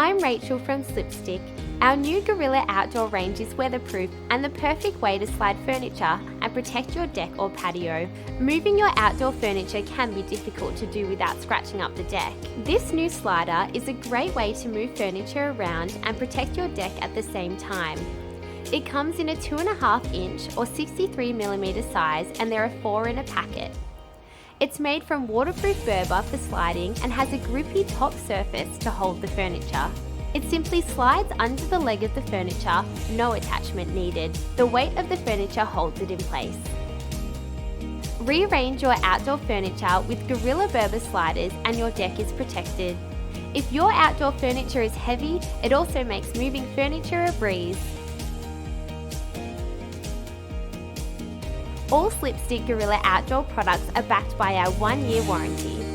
I'm Rachel from Slipstick. Our new Gorilla Outdoor range is weatherproof and the perfect way to slide furniture and protect your deck or patio. Moving your outdoor furniture can be difficult to do without scratching up the deck. This new slider is a great way to move furniture around and protect your deck at the same time. It comes in a 2.5 inch or 63mm size, and there are 4 in a packet. It's made from waterproof Berber for sliding and has a grippy top surface to hold the furniture. It simply slides under the leg of the furniture, no attachment needed. The weight of the furniture holds it in place. Rearrange your outdoor furniture with Gorilla Berber sliders and your deck is protected. If your outdoor furniture is heavy, it also makes moving furniture a breeze. All Slipstick Gorilla Outdoor products are backed by our 1-year warranty.